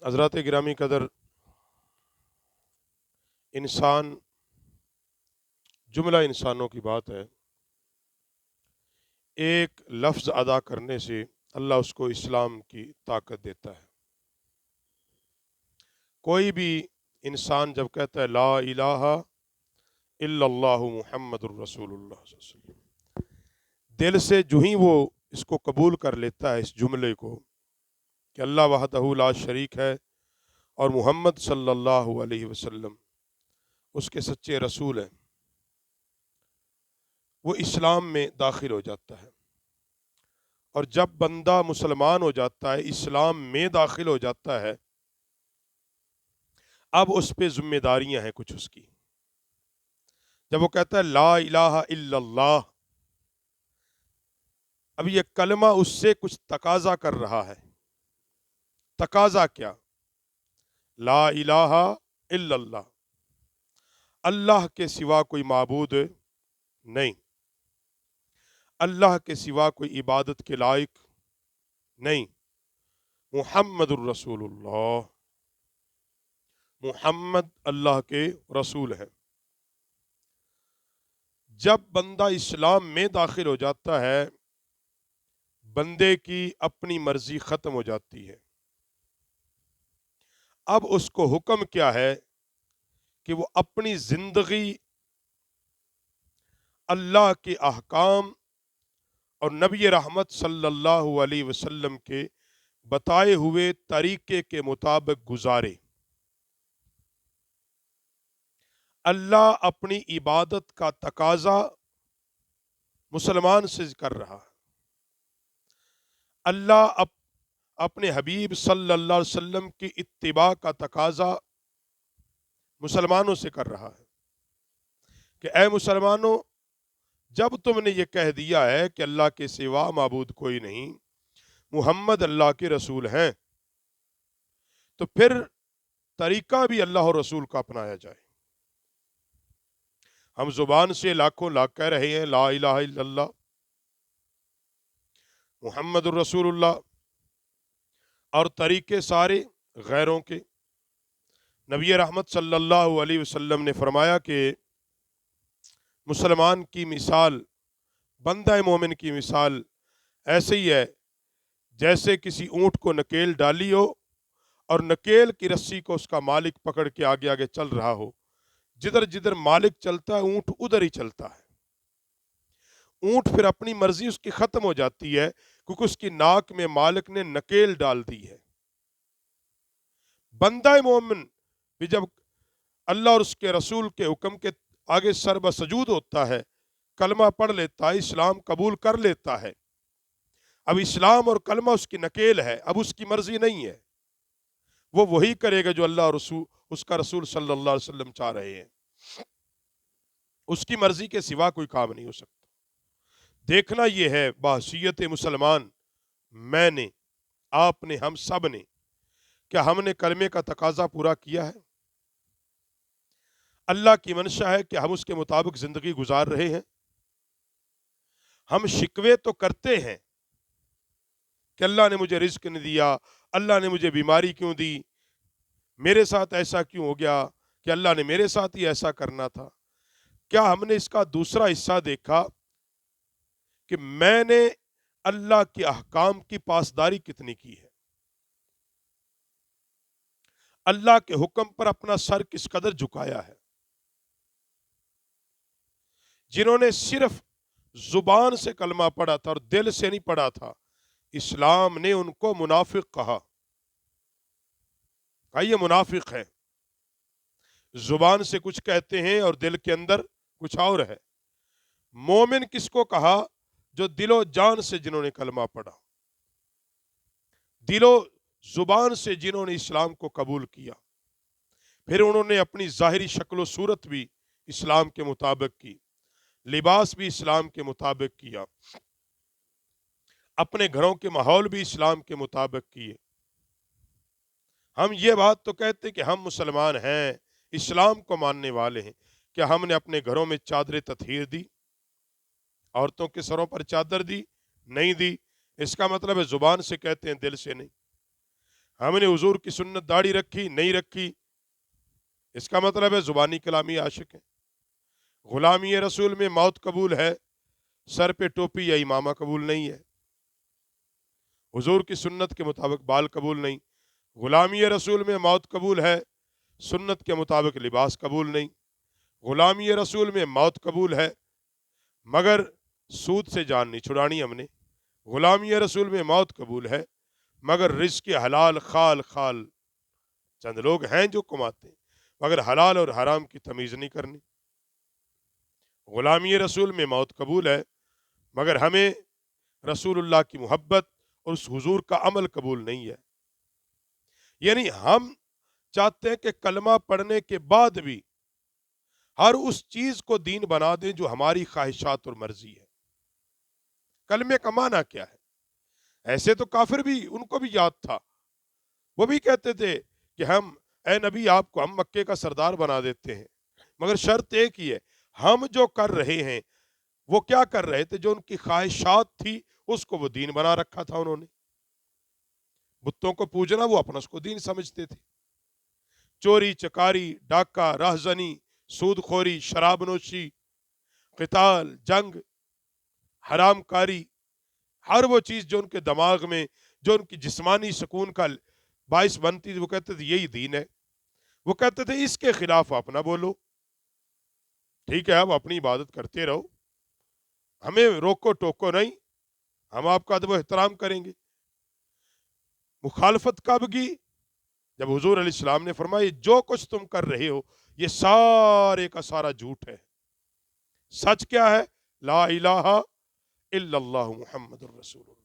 حضرات گرامی قدر، انسان جملہ انسانوں کی بات ہے، ایک لفظ ادا کرنے سے اللہ اس کو اسلام کی طاقت دیتا ہے۔ کوئی بھی انسان جب کہتا ہے لا الہ الا اللہ محمد الرسول اللہ صلی اللہ علیہ وسلم، دل سے جو ہی وہ اس کو قبول کر لیتا ہے، اس جملے کو کہ اللہ وحدہ لا شریک ہے اور محمد صلی اللہ علیہ وسلم اس کے سچے رسول ہیں، وہ اسلام میں داخل ہو جاتا ہے۔ اور جب بندہ مسلمان ہو جاتا ہے، اسلام میں داخل ہو جاتا ہے، اب اس پہ ذمہ داریاں ہیں کچھ اس کی۔ جب وہ کہتا ہے لا الہ الا اللہ، اب یہ کلمہ اس سے کچھ تقاضا کر رہا ہے۔ تقاضا کیا؟ لا الہ الا اللہ، اللہ کے سوا کوئی معبود نہیں، اللہ کے سوا کوئی عبادت کے لائق نہیں، محمد الرسول اللہ، محمد اللہ کے رسول ہیں۔ جب بندہ اسلام میں داخل ہو جاتا ہے، بندے کی اپنی مرضی ختم ہو جاتی ہے۔ اب اس کو حکم کیا ہے کہ وہ اپنی زندگی اللہ کے احکام اور نبی رحمت صلی اللہ علیہ وسلم کے بتائے ہوئے طریقے کے مطابق گزارے۔ اللہ اپنی عبادت کا تقاضا مسلمان سے کر رہا ہے۔ اللہ اپنے حبیب صلی اللہ علیہ وسلم کی اتباع کا تقاضا مسلمانوں سے کر رہا ہے کہ اے مسلمانوں، جب تم نے یہ کہہ دیا ہے کہ اللہ کے سوا معبود کوئی نہیں، محمد اللہ کے رسول ہیں، تو پھر طریقہ بھی اللہ اور رسول کا اپنایا جائے۔ ہم زبان سے لاکھوں لاکھ کہہ رہے ہیں لا الہ الا اللہ محمد الرسول اللہ، اور طریقے سارے غیروں کے۔ نبی رحمت صلی اللہ علیہ وسلم نے فرمایا کہ مسلمان کی مثال، بندہ مومن کی مثال ایسے ہی ہے جیسے کسی اونٹ کو نکیل ڈالی ہو اور نکیل کی رسی کو اس کا مالک پکڑ کے آگے آگے چل رہا ہو۔ جدھر جدھر مالک چلتا ہے اونٹ ادھر ہی چلتا ہے۔ اونٹ پھر اپنی مرضی اس کی ختم ہو جاتی ہے کیونکہ اس کی ناک میں مالک نے نکیل ڈال دی ہے۔ بندہ مومن بھی جب اللہ اور اس کے رسول کے حکم کے آگے سر بسجود ہوتا ہے، کلمہ پڑھ لیتا ہے، اسلام قبول کر لیتا ہے، اب اسلام اور کلمہ اس کی نکیل ہے، اب اس کی مرضی نہیں ہے، وہ وہی کرے گا جو اللہ اور رسول اس کا رسول صلی اللہ علیہ وسلم چاہ رہے ہیں۔ اس کی مرضی کے سوا کوئی کام نہیں ہو سکتا۔ دیکھنا یہ ہے بحیثیت مسلمان، میں نے، آپ نے، ہم سب نے، کیا ہم نے کلمے کا تقاضا پورا کیا ہے؟ اللہ کی منشا ہے کہ ہم اس کے مطابق زندگی گزار رہے ہیں؟ ہم شکوے تو کرتے ہیں کہ اللہ نے مجھے رزق نہیں دیا، اللہ نے مجھے بیماری کیوں دی، میرے ساتھ ایسا کیوں ہو گیا، کہ اللہ نے میرے ساتھ ہی ایسا کرنا تھا۔ کیا ہم نے اس کا دوسرا حصہ دیکھا کہ میں نے اللہ کے احکام کی پاسداری کتنی کی ہے؟ اللہ کے حکم پر اپنا سر کس قدر جھکایا ہے؟ جنہوں نے صرف زبان سے کلمہ پڑھا تھا اور دل سے نہیں پڑھا تھا، اسلام نے ان کو منافق کہا یہ منافق ہے، زبان سے کچھ کہتے ہیں اور دل کے اندر کچھ اور ہے۔ مومن کس کو کہا؟ جو دل و جان سے جنہوں نے کلمہ پڑھا، دل و زبان سے جنہوں نے اسلام کو قبول کیا، پھر انہوں نے اپنی ظاہری شکل و صورت بھی اسلام کے مطابق کی، لباس بھی اسلام کے مطابق کیا، اپنے گھروں کے ماحول بھی اسلام کے مطابق کیے۔ ہم یہ بات تو کہتے کہ ہم مسلمان ہیں، اسلام کو ماننے والے ہیں، کیا ہم نے اپنے گھروں میں چادر تطہیر دی؟ عورتوں کے سروں پر چادر دی؟ نہیں دی۔ اس کا مطلب ہے زبان سے کہتے ہیں، دل سے نہیں۔ ہم نے حضور کی سنت داڑھی رکھی نہیں رکھی، اس کا مطلب ہے زبانی کلامی عاشق ہے۔ غلامی رسول میں موت قبول ہے، سر پہ ٹوپی یا امامہ قبول نہیں ہے۔ حضور کی سنت کے مطابق بال قبول نہیں۔ غلامی رسول میں موت قبول ہے، سنت کے مطابق لباس قبول نہیں۔ غلامی رسول میں موت قبول ہے، مگر سود سے جان نہیں چھڑانی ہم نے۔ غلامی رسول میں موت قبول ہے، مگر رزق حلال خال خال، چند لوگ ہیں جو کماتے ہیں مگر حلال اور حرام کی تمیز نہیں کرنی۔ غلامی رسول میں موت قبول ہے، مگر ہمیں رسول اللہ کی محبت اور اس حضور کا عمل قبول نہیں ہے۔ یعنی ہم چاہتے ہیں کہ کلمہ پڑھنے کے بعد بھی ہر اس چیز کو دین بنا دیں جو ہماری خواہشات اور مرضی ہے۔ کلمے کا معنی کیا ہے؟ ایسے تو کافر بھی، ان کو بھی یاد تھا، وہ بھی کہتے تھے کہ اے نبی آپ کو ہم مکے کا سردار بنا دیتے ہیں، مگر شرط ایک ہی ہے، ہم جو کر رہے ہیں وہ کیا کر رہے تھے؟ جو ان کی خواہشات تھی اس کو وہ دین بنا رکھا تھا انہوں نے۔ بتوں کو پوجنا وہ اپنا اس کو دین سمجھتے تھے۔ چوری چکاری، ڈاکہ، راہزنی، سود خوری، شراب نوشی، قتال، جنگ، حرام کاری، ہر وہ چیز جو ان کے دماغ میں، جو ان کی جسمانی سکون کا باعث بنتی تھی، وہ کہتے تھے یہی دین ہے۔ وہ کہتے تھے اس کے خلاف آپ نہ بولو، ٹھیک ہے آپ اپنی عبادت کرتے رہو، ہمیں روکو ٹوکو نہیں، ہم آپ کا ادب و احترام کریں گے۔ مخالفت کب کی؟ جب حضور علیہ السلام نے فرمایا جو کچھ تم کر رہے ہو یہ سارے کا سارا جھوٹ ہے، سچ کیا ہے؟ لا الہ الا اللہ محمد الرسول اللہ۔